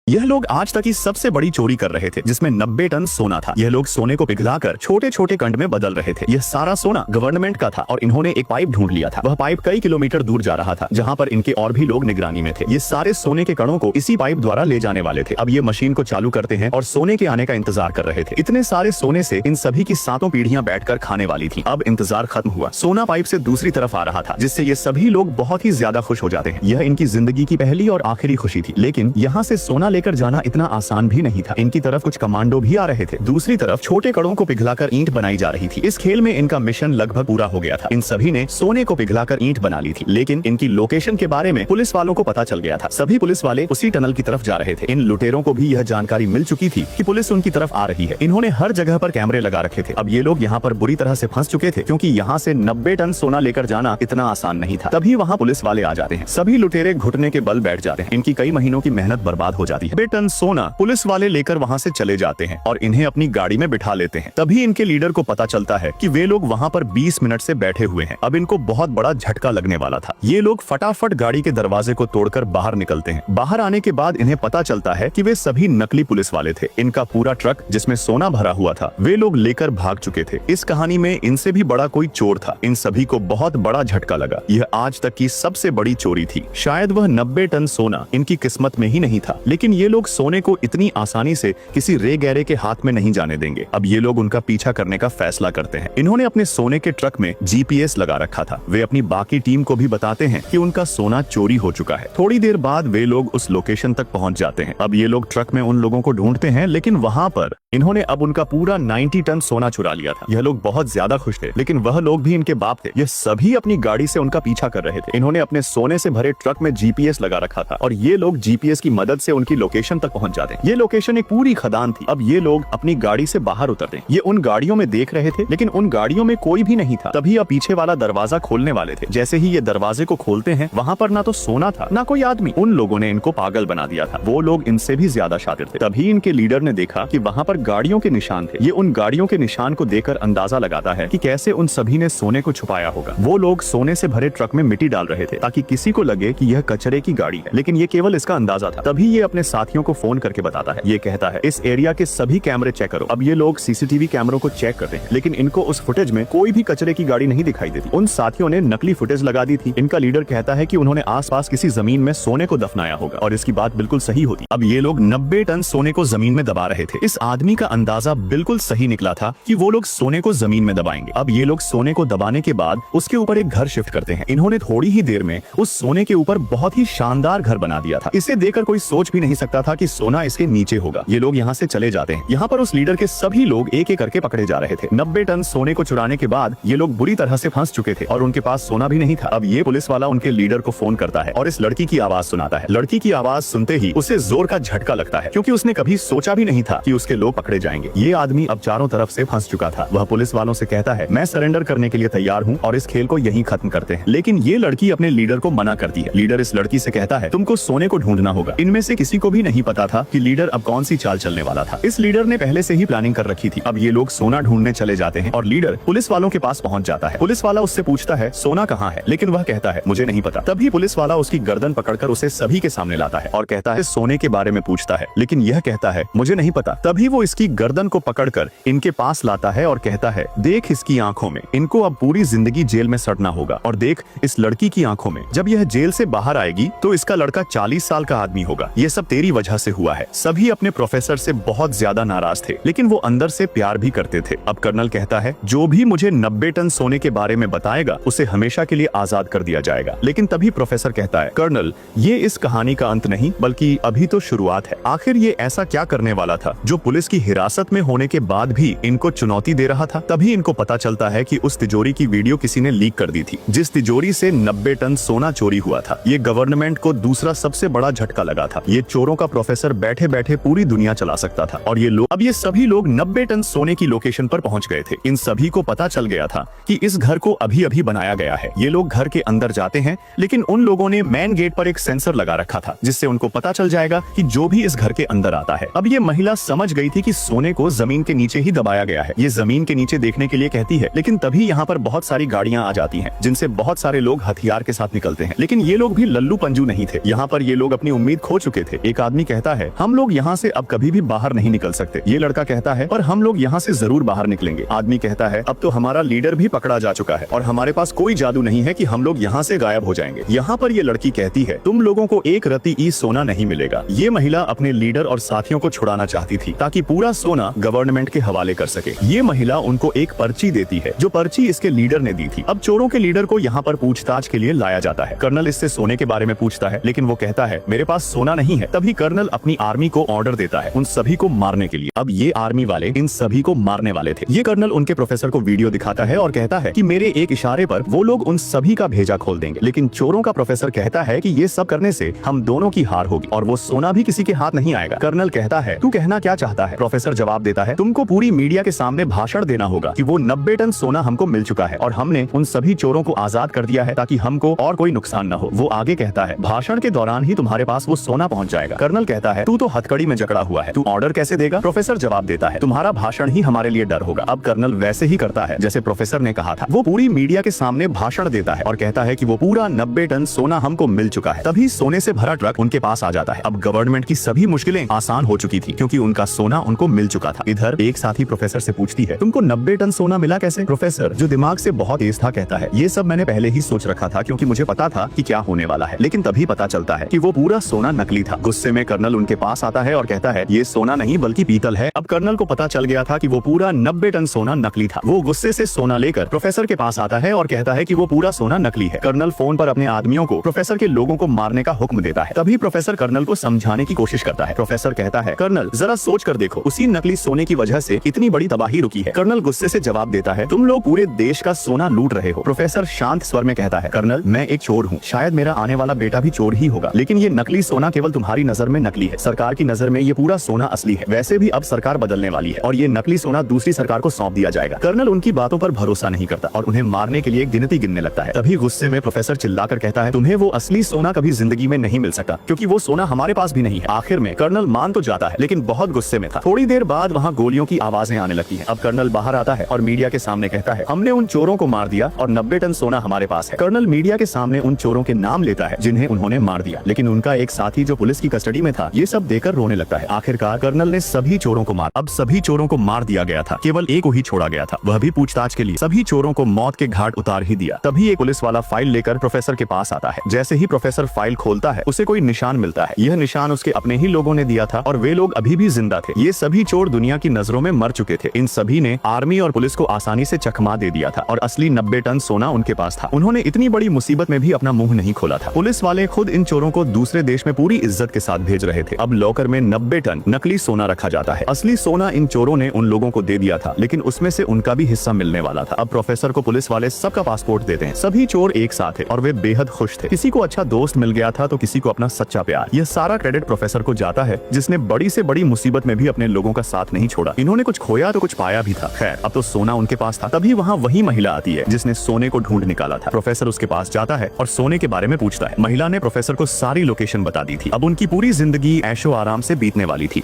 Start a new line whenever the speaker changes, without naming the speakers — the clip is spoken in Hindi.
यह लोग आज तक की सबसे बड़ी चोरी कर रहे थे, जिसमें 90 टन सोना था। यह लोग सोने को पिघलाकर छोटे छोटे कंड में बदल रहे थे। यह सारा सोना गवर्नमेंट का था और इन्होंने एक पाइप ढूंढ लिया था। वह पाइप कई किलोमीटर दूर जा रहा था, जहां पर इनके और भी लोग निगरानी में थे। ये सारे सोने के कणों को इसी पाइप द्वारा ले जाने वाले थे। अब ये मशीन को चालू करते हैं और सोने के आने का इंतजार कर रहे थे। इतने सारे सोने से इन सभी की 7 पीढ़ियां बैठकर खाने वाली थी। अब इंतजार खत्म हुआ। सोना पाइप से दूसरी तरफ आ रहा था, जिससे ये सभी लोग बहुत ही ज्यादा खुश हो जाते हैं। यह इनकी जिंदगी की पहली और आखिरी खुशी थी। लेकिन यहाँ से सोना लेकर जाना इतना आसान भी नहीं था। इनकी तरफ कुछ कमांडो भी आ रहे थे। दूसरी तरफ छोटे कणों को पिघलाकर ईंट बनाई जा रही थी। इस खेल में इनका मिशन लगभग पूरा हो गया था। इन सभी ने सोने को पिघलाकर ईंट बना ली थी, लेकिन इनकी लोकेशन के बारे में पुलिस वालों को पता चल गया था। सभी पुलिस वाले उसी टनल की तरफ जा रहे थे। इन लुटेरों को भी यह जानकारी मिल चुकी थी कि पुलिस उनकी तरफ आ रही है। इन्होंने हर जगह पर कैमरे लगा रखे थे। अब ये लोग यहाँ पर बुरी तरह से फंस चुके थे, क्योंकि यहाँ से 90 टन सोना लेकर जाना इतना आसान नहीं था। तभी वहाँ पुलिस वाले आ जाते हैं। सभी लुटेरे घुटने के बल बैठ जाते हैं। इनकी कई महीनों की मेहनत बर्बाद हो जाती है। 90 टन सोना पुलिस वाले लेकर वहां से चले जाते हैं और इन्हें अपनी गाड़ी में बिठा लेते हैं। तभी इनके लीडर को पता चलता है कि वे लोग वहां पर 20 मिनट से बैठे हुए हैं। अब इनको बहुत बड़ा झटका लगने वाला था। ये लोग फटाफट गाड़ी के दरवाजे को तोड़कर बाहर निकलते हैं। बाहर आने के बाद इन्हें पता चलता है कि वे सभी नकली पुलिस वाले थे। इनका पूरा ट्रक जिसमें सोना भरा हुआ था वे लोग लेकर भाग चुके थे। इस कहानी में इनसे भी बड़ा कोई चोर था। इन सभी को बहुत बड़ा झटका लगा। यह आज तक की सबसे बड़ी चोरी थी। शायद वह 90 टन सोना इनकी किस्मत में ही नहीं था, लेकिन ये लोग सोने को इतनी आसानी से किसी रे गहरे के हाथ में नहीं जाने देंगे। अब ये लोग उनका पीछा करने का फैसला करते हैं। इन्होंने अपने सोने के ट्रक में GPS लगा रखा था। वे अपनी बाकी टीम को भी बताते हैं कि उनका सोना चोरी हो चुका है। थोड़ी देर बाद वे लोग उस लोकेशन तक पहुंच जाते हैं। अब ये लोग ट्रक में उन लोगों को ढूंढते हैं, लेकिन वहां पर इन्होंने अब उनका पूरा 90 टन सोना चुरा लिया था। यह लोग बहुत ज्यादा खुश थे, लेकिन वह लोग भी इनके बाप थे। यह सभी अपनी गाड़ी से उनका पीछा कर रहे थे। इन्होंने अपने सोने से भरे ट्रक में GPS लगा रखा था और ये लोग GPS की मदद से उनकी लोकेशन तक पहुंच जाते हैं। ये लोकेशन एक पूरी खदान थी। अब ये लोग अपनी गाड़ी से बाहर उतरते हैं। ये उन गाड़ियों में देख रहे थे, लेकिन उन गाड़ियों में कोई भी नहीं था। तभी अब पीछे वाला दरवाजा खोलने वाले थे। जैसे ही ये दरवाजे को खोलते हैं, वहाँ पर ना तो सोना था ना कोई आदमी। उन लोगों ने इनको पागल बना दिया था। वो लोग इनसे भी ज्यादा शातिर थे। तभी इनके लीडर ने देखा कि वहाँ पर गाड़ियों के निशान थे। ये उन गाड़ियों के निशान को देखकर अंदाजा लगाता है कि कैसे उन सभी ने सोने को छुपाया होगा। वो लोग सोने से भरे ट्रक में मिट्टी डाल रहे थे, ताकि किसी को लगे कि यह कचरे की गाड़ी है, लेकिन ये केवल इसका अंदाजा था। तभी ये अपने साथियों को फोन करके बताता है। ये कहता है, इस एरिया के सभी कैमरे चेक करो। अब ये लोग CCTV कैमरों को चेक करते हैं, लेकिन इनको उस फुटेज में कोई भी कचरे की गाड़ी नहीं दिखाई देती। उन साथियों ने नकली फुटेज लगा दी थी। इनका लीडर कहता है कि उन्होंने आसपास किसी जमीन में सोने को दफनाया होगा, और इसकी बात बिल्कुल सही होती। अब ये लोग 90 टन सोने को जमीन में दबा रहे थे। इस आदमी का अंदाजा बिल्कुल सही निकला था कि वो लोग सोने को जमीन में दबाएंगे। अब ये लोग सोने को दबाने के बाद उसके ऊपर एक घर शिफ्ट करते हैं। इन्होंने थोड़ी ही देर में उस सोने के ऊपर बहुत ही शानदार घर बना दिया था। इसे देखकर कोई सोच भी नहीं सकता था कि सोना इसके नीचे होगा। ये लोग यहाँ से चले जाते हैं। यहाँ पर उस लीडर के सभी लोग एक एक करके पकड़े जा रहे थे। 90 टन सोने को चुराने के बाद ये लोग बुरी तरह से फंस चुके थे और उनके पास सोना भी नहीं था। अब ये पुलिस वाला उनके लीडर को फोन करता है और इस लड़की की आवाज सुनाता है। लड़की की आवाज सुनते ही उसे जोर का झटका लगता है, क्योंकि उसने कभी सोचा भी नहीं था कि उसके लोग पकड़े जाएंगे। ये आदमी अब चारों तरफ से फंस चुका था। वह पुलिस वालों से कहता है, मैं सरेंडर करने के लिए तैयार हूँ और इस खेल को यहीं खत्म करते हैं। लेकिन ये लड़की अपने लीडर को मना करती है। लीडर इस लड़की से कहता है, तुमको सोने को ढूंढना होगा। इनमें से किसी को भी नहीं पता था कि लीडर अब कौन सी चाल चलने वाला था। इस लीडर ने पहले से ही प्लानिंग कर रखी थी। अब ये लोग सोना ढूंढने चले जाते हैं और लीडर पुलिस वालों के पास पहुंच जाता है। पुलिस वाला उससे पूछता है, सोना कहाँ है, लेकिन वह कहता है, मुझे नहीं पता। तभी पुलिस वाला उसकी गर्दन पकड़कर उसे सभी के सामने लाता है और कहता है, सोने के बारे में पूछता है, लेकिन यह कहता है, मुझे नहीं पता। तभी वो इसकी गर्दन को पकड़कर इनके पास लाता है और कहता है, देख इसकी आंखों में, इनको अब पूरी जिंदगी जेल में सड़ना होगा। और देख इस लड़की की आंखों में, जब यह जेल से बाहर आएगी तो इसका लड़का 40 साल का आदमी होगा। ये सब तेरी वजह से हुआ है। सभी अपने प्रोफेसर से बहुत ज्यादा नाराज थे, लेकिन वो अंदर से प्यार भी करते थे। अब कर्नल कहता है, जो भी मुझे 90 टन सोने के बारे में बताएगा उसे हमेशा के लिए आजाद कर दिया जाएगा। लेकिन तभी प्रोफेसर कहता है, कर्नल ये इस कहानी का अंत नहीं, बल्कि अभी तो शुरुआत है। आखिर ये ऐसा क्या करने वाला था जो पुलिस की हिरासत में होने के बाद भी इनको चुनौती दे रहा था। तभी इनको पता चलता है कि उस तिजोरी की वीडियो किसी ने लीक कर दी थी, जिस तिजोरी से 90 टन सोना चोरी हुआ था। ये गवर्नमेंट को दूसरा सबसे बड़ा झटका लगा था। ये चोरों का प्रोफेसर बैठे बैठे पूरी दुनिया चला सकता था। और अब ये सभी लोग 90 टन सोने की लोकेशन पर पहुंच गए थे। इन सभी को पता चल गया था कि इस घर को अभी अभी बनाया गया है। ये लोग घर के अंदर जाते हैं, लेकिन उन लोगों ने मेन गेट पर एक सेंसर लगा रखा था, जिससे उनको पता चल जाएगा कि जो भी इस घर के अंदर आता है। अब ये महिला समझ गई थी कि सोने को जमीन के नीचे ही दबाया गया है। ये जमीन के नीचे देखने के लिए कहती है, लेकिन तभी यहाँ पर बहुत सारी गाड़ियां आ जाती हैं, जिनसे बहुत सारे लोग हथियार के साथ निकलते हैं। लेकिन ये लोग भी लल्लू पंजू नहीं थे। यहाँ पर ये लोग अपनी उम्मीद खो चुके थे। एक एक आदमी कहता है, हम लोग यहाँ से अब कभी भी बाहर नहीं निकल सकते। ये लड़का कहता है, पर हम लोग यहाँ से जरूर बाहर निकलेंगे। आदमी कहता है, अब तो हमारा लीडर भी पकड़ा जा चुका है और हमारे पास कोई जादू नहीं है कि हम लोग यहाँ से गायब हो जाएंगे। यहाँ पर ये लड़की कहती है, तुम लोगों को एक रत्ती ई सोना नहीं मिलेगा। ये महिला अपने लीडर और साथियों को छुड़ाना चाहती थी ताकि पूरा सोना गवर्नमेंट के हवाले कर सके। ये महिला उनको एक पर्ची देती है, जो पर्ची इसके लीडर ने दी थी। अब चोरों के लीडर को यहाँ पर पूछताछ के लिए लाया जाता है। कर्नल इससे सोने के बारे में पूछता है, लेकिन वो कहता है, मेरे पास सोना नहीं है। तभी कर्नल अपनी आर्मी को ऑर्डर देता है उन सभी को मारने के लिए। अब ये आर्मी वाले इन सभी को मारने वाले थे। ये कर्नल उनके प्रोफेसर को वीडियो दिखाता है और कहता है कि मेरे एक इशारे पर वो लोग उन सभी का भेजा खोल देंगे। लेकिन चोरों का प्रोफेसर कहता है कि ये सब करने से हम दोनों की हार होगी और वो सोना भी किसी के हाथ नहीं आएगा। कर्नल कहता है, तू कहना क्या चाहता है? प्रोफेसर जवाब देता है, तुमको पूरी मीडिया के सामने भाषण देना होगा कि वो 90 टन सोना हमको मिल चुका है और हमने उन सभी चोरों को आजाद कर दिया है ताकि हमको और कोई नुकसान न हो। वो आगे कहता है, भाषण के दौरान ही तुम्हारे पास वो सोना पहुंच जाएगा। कर्नल कहता है, तू तो हथकड़ी में जकड़ा हुआ है, तू ऑर्डर कैसे देगा? प्रोफेसर जवाब देता है, तुम्हारा भाषण ही हमारे लिए डर होगा। अब कर्नल वैसे ही करता है जैसे प्रोफेसर ने कहा था। वो पूरी मीडिया के सामने भाषण देता है और कहता है कि वो पूरा 90 टन सोना हमको मिल चुका है। तभी सोने से भरा ट्रक उनके पास आ जाता है। अब गवर्नमेंट की सभी मुश्किलें आसान हो चुकी थी क्योंकि उनका सोना उनको मिल चुका था। इधर एक साथी प्रोफेसर से पूछती है, तुमको 90 टन सोना मिला कैसे? प्रोफेसर, जो दिमाग से बहुत तेज था, कहता है, ये सब मैंने पहले ही सोच रखा था क्योंकि मुझे पता था कि क्या होने वाला है। लेकिन तभी पता चलता है कि वो पूरा सोना नकली था। गुस्से में कर्नल उनके पास आता है और कहता है, ये सोना नहीं बल्कि पीतल है। अब कर्नल को पता चल गया था कि वो पूरा 90 टन सोना नकली था। वो गुस्से से सोना लेकर प्रोफेसर के पास आता है और कहता है कि वो पूरा सोना नकली है। कर्नल फोन पर अपने आदमियों को प्रोफेसर के लोगों को मारने का हुक्म देता है। तभी प्रोफेसर कर्नल को समझाने की कोशिश करता है। प्रोफेसर कहता है, कर्नल जरा सोच कर देखो, उसी नकली सोने की वजह से इतनी बड़ी तबाही रुकी है। कर्नल गुस्से से जवाब देता है, तुम लोग पूरे देश का सोना लूट रहे हो। प्रोफेसर शांत स्वर में कहता है, कर्नल मैं एक चोर हूँ, शायद मेरा आने वाला बेटा भी चोर ही होगा, लेकिन ये नकली सोना केवल तुम्हारी नजर में नकली है। सरकार की नजर में ये पूरा सोना असली है। वैसे भी अब सरकार बदलने वाली है और ये नकली सोना दूसरी सरकार को सौंप दिया जाएगा। कर्नल उनकी बातों पर भरोसा नहीं करता और उन्हें मारने के लिए एक गिनती गिनने लगता है। तभी गुस्से में प्रोफेसर चिल्लाकर कहता है, तुम्हें वो असली सोना कभी जिंदगी में नहीं मिल सकता क्योंकि वो सोना हमारे पास भी नहीं है। आखिर में कर्नल मान तो जाता है लेकिन बहुत गुस्से में था। थोड़ी देर बाद वहाँ गोलियों की आवाजें आने लगती हैं। अब कर्नल बाहर आता है और मीडिया के सामने कहता है, हमने उन चोरों को मार दिया और 90 टन सोना हमारे पास है। कर्नल मीडिया के सामने उन चोरों के नाम लेता है जिन्हें उन्होंने मार दिया, लेकिन उनका एक साथी जो पुलिस की कस्टडी में था ये सब देकर रोने लगता है। आखिरकार कर्नल ने सभी चोरों को मार अब सभी चोरों को मार दिया गया था, केवल एक को ही छोड़ा गया था, वह भी पूछताछ के लिए। सभी चोरों को मौत के घाट उतार ही दिया। तभी एक पुलिस वाला फाइल लेकर प्रोफेसर के पास आता है। जैसे ही प्रोफेसर फाइल खोलता है उसे कोई निशान मिलता है। यह निशान उसके अपने ही लोगों ने दिया था और वे लोग अभी भी जिंदा थे। ये सभी चोर दुनिया की नजरों में मर चुके थे। इन सभी ने आर्मी और पुलिस को आसानी से चकमा दे दिया था और असली 90 टन सोना उनके पास था। उन्होंने इतनी बड़ी मुसीबत में भी अपना मुंह नहीं खोला था। पुलिस वाले खुद इन चोरों को दूसरे देश में पूरी इज्जत के साथ भेज रहे थे। अब लॉकर में 90 टन नकली सोना रखा जाता है। असली सोना इन चोरों ने उन लोगों को दे दिया था, लेकिन उसमें से उनका भी हिस्सा मिलने वाला था। अब प्रोफेसर को पुलिस वाले सबका पासपोर्ट देते हैं। सभी चोर एक साथ थे और वे बेहद खुश थे। किसी को अच्छा दोस्त मिल गया था तो किसी को अपना सच्चा प्यार। यह सारा क्रेडिट प्रोफेसर को जाता है जिसने बड़ी से बड़ी मुसीबत में भी अपने लोगों का साथ नहीं छोड़ा। इन्होंने कुछ खोया तो कुछ पाया भी था। खैर अब तो सोना उनके पास था। तभी वहाँ वही महिला आती है जिसने सोने को ढूंढ निकाला था। प्रोफेसर उसके पास जाता है और सोने के बारे में पूछता है। महिला ने प्रोफेसर को सारी लोकेशन बता दी थी। अब उनकी पूरी जिंदगी ऐशो आराम से बीतने वाली थी।